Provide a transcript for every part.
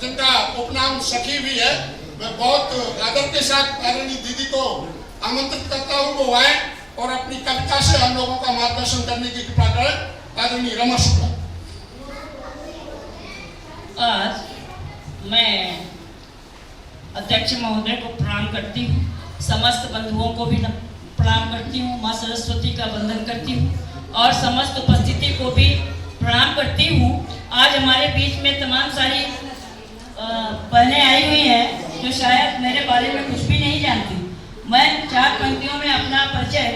जिनका उपनाम सखी भी है, मैं बहुत आदर के साथ आदरणीय दीदी को आमंत्रित करता हूँ वो आए और अपनी कविता से हम लोगों का मार्गदर्शन करने की कृपा करें। आदरणीय रमा शुक्ला। आज मैं अध्यक्ष महोदय को प्रणाम करती हूँ, समस्त बंधुओं को भी प्रणाम करती हूँ, माँ सरस्वती का वंदन करती हूँ और समस्त उपस्थिति को भी प्रणाम करती हूँ। आज हमारे बीच में तमाम सारी बहनें आई हुई हैं जो शायद मेरे बारे में कुछ भी नहीं जानती। मैं 4 पंक्तियों में अपना परिचय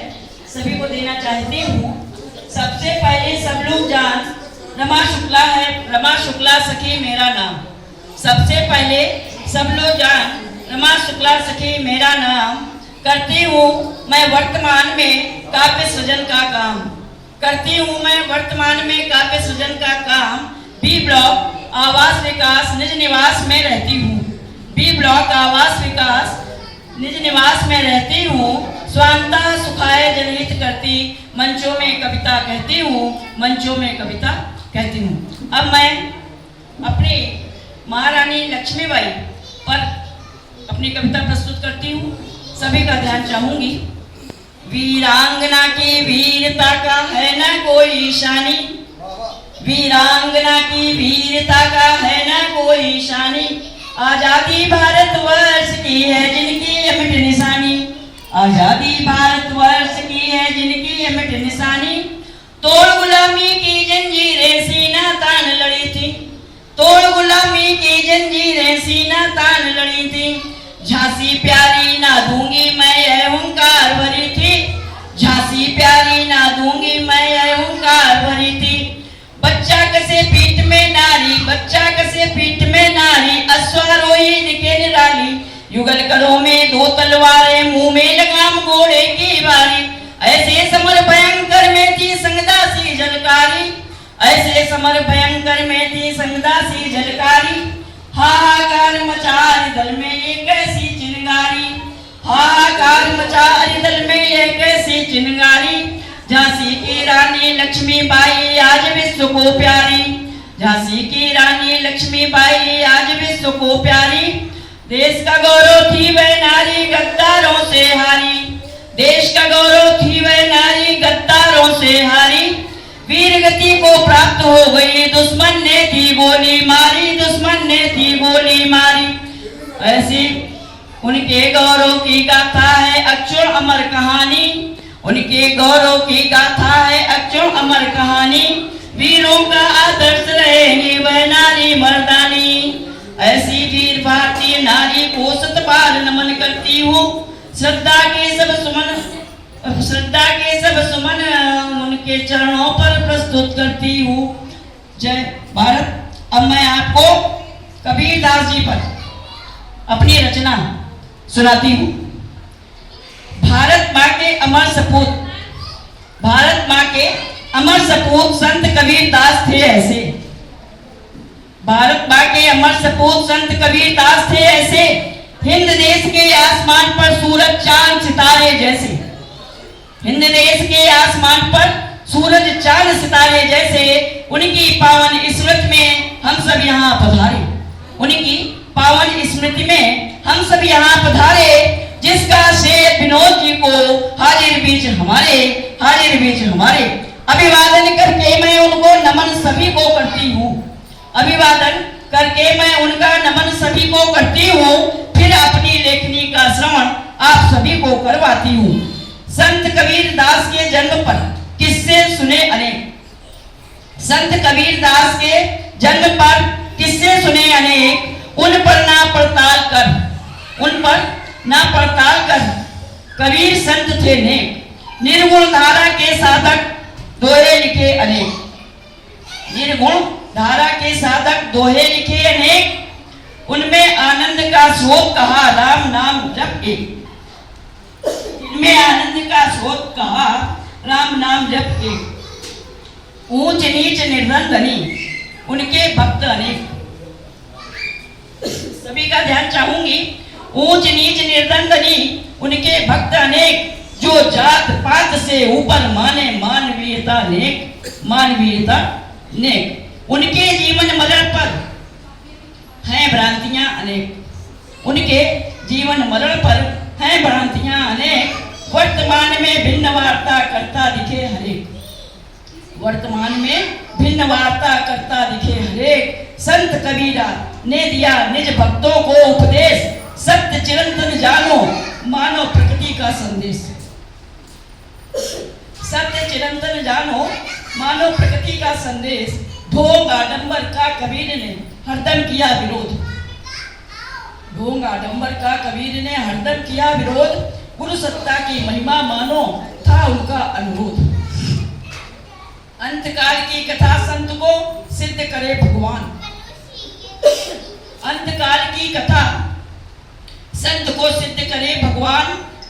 सभी को देना चाहती हूँ। सबसे पहले सब लोग जान रमा शुक्ला है, रमा शुक्ला सखी मेरा नाम। सबसे पहले सब लोग जान रमा शुक्ला सखी मेरा नाम। करती हूँ मैं वर्तमान में काव्य सृजन का काम। करती हूँ मैं वर्तमान में काव्य सृजन का काम। बी ब्लॉक आवास विकास निज निवास में रहती हूँ। बी ब्लॉक आवास विकास निज निवास में रहती हूँ। स्वांता सुखाए जनहित करती, मंचों में कविता कहती हूँ, मंचों में कविता कहती हूँ। अब मैं अपनी महारानी लक्ष्मीबाई पर अपनी कविता प्रस्तुत करती हूँ। सभी का ध्यान चाहूंगी। वीरांगना की वीरता का है न कोई शानी, वीरांगना की वीरता का है न कोई शानी। आजादी भारत वर्ष की है जिनकी अमिट निशानी, आजादी भारत वर्ष की है जिनकी अमिट निशानी। तोड़ गुलामी की जंजीरें सीना तान लड़ी थी, तोड़ गुलामी की जंजीरें सीना तान लड़ी थी। झांसी प्यारी ना दूंगी मैं यह हुंकार भरी थी, झांसी प्यारी ना दूंगी मैं यह हुंकार भरी थी। बच्चा कसे पीठ में नारी, बच्चा कसे पीठ में नारी, अश्वारोही दिखे निराली। युगल करों में 2 तलवारें, मुंह में लगाम घोड़े की बारी। ऐसे समर भयंकर में थी संगदासी झलकारी, ऐसे समर भयंकर में थी संगदासी झलकारी। हाहाकार मचा दल में ये कैसी चिनगारी, हाहाकार मचा दल में ये कैसी चिनगारी। झांसी की रानी लक्ष्मीबाई आज विश्व को प्यारी, झांसी की रानी लक्ष्मीबाई आज विश्व को प्यारी। देश का गौरव थी वह नारी गद्दारों से हारी, देश का गौरव थी वह नारी गद्दारों से हारी। वीर गति को प्राप्त हो गई, दुश्मन ने थी गोली मारी, दुश्मन ने थी गोली मारी। ऐसी उनके गौरव की गाथा है अक्षुण अमर कहानी, उनके गौरव की गाथा है अक्षुण अमर कहानी। वीरों का आदर्श रहेगी वह नारी मर्दानी, ऐसी वीर भारतीय नारी को शतबार नमन करती हूँ। श्रद्धा के सब सुमन, श्रद्धा के सब सुमन उनके चरणों पर प्रस्तुत करती हूँ। जय भारत। अब मैं आपको कबीरदास जी पर अपनी रचना सुनाती हूँ। भारत माँ के अमर सपूत, भारत माँ के अमर सपूत संत कबीरदास थे ऐसे, भारत माँ के अमर सपूत संत कबीरदास थे ऐसे। हिंद देश के आसमान पर सूरज चांद सितारे जैसे, हिंद देश के आसमान पर सूरज चांद सितारे जैसे। उनकी पावन स्मृति में हम सब यहाँ पधारे, उनकी पावन स्मृति में हम सब यहाँ पधारे। जिसका श्रेय विनोद जी को हाजिर बीच हमारे, हाजिर बीच हमारे। अभिवादन करके मैं उनको नमन सभी को करती हूँ, अभिवादन करके मैं उनका नमन सभी को करती हूँ। फिर अपनी लेखनी का श्रवण आप सभी को करवाती हूँ। संत कबीरदास के जन्म पर किस्से सुने अनेक, संत कबीरदास के जन्म पर किस्से सुने अनेक। उन पर ना पड़ताल कर, उन पर ना पड़ताल कर कबीर संत थे नेक। निर्गुण धारा के साधक दोहे लिखे अनेक, निर्गुण धारा के साधक दोहे लिखे अनेक। उनमें आनंद का स्रोत कहा राम नाम जप एक, इनमें आनंद का स्रोत कहा राम नाम जप एक। ऊंच नीच निर्धन उनके भक्त अनेक। सभी का ध्यान चाहूंगी। ऊंच नीच निर्धन उनके भक्त अनेक। जो जात पात से ऊपर माने मानवीयता नेक, मानवीयता नेक। उनके जीवन मरण पर है अनेक। उनके जीवन मरण पर हैं भ्रांतियां अनेक, वर्तमान में भिन्न वार्ता करता दिखे हरेक। वर्तमान में भिन्न वार्ता करता दिखे हरेक। संत कबीरा ने दिया निज भक्तों को उपदेश, सत्य चिरंतन जानो मानो प्रकृति का संदेश। सत्य चिरंतन जानो मानो प्रकृति का संदेश, ढोंग आडंबर का कबीर ने हरदम किया विरोध। ढोंग आडंबर का कबीर ने हरदम किया विरोध, गुरु सत्ता की महिमा मानो था उनका अनुरोध। अंतकाल की कथा संत को सिद्ध करे भगवान। अंतकाल की कथा संत को सिद्ध करे भगवान,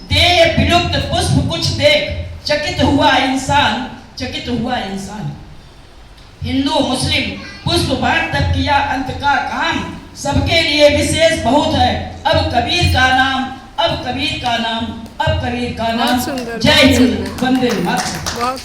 दे विलुप्त पुष्प कुछ देख चकित हुआ इंसान, चकित हुआ इंसान। हिंदू मुस्लिम पुष्प बांट तक किया अंत का काम, सबके लिए विशेष बहुत है अब कबीर का नाम, अब कबीर का नाम, अब कबीर का नाम। जय हिंद, वंदे मातरम।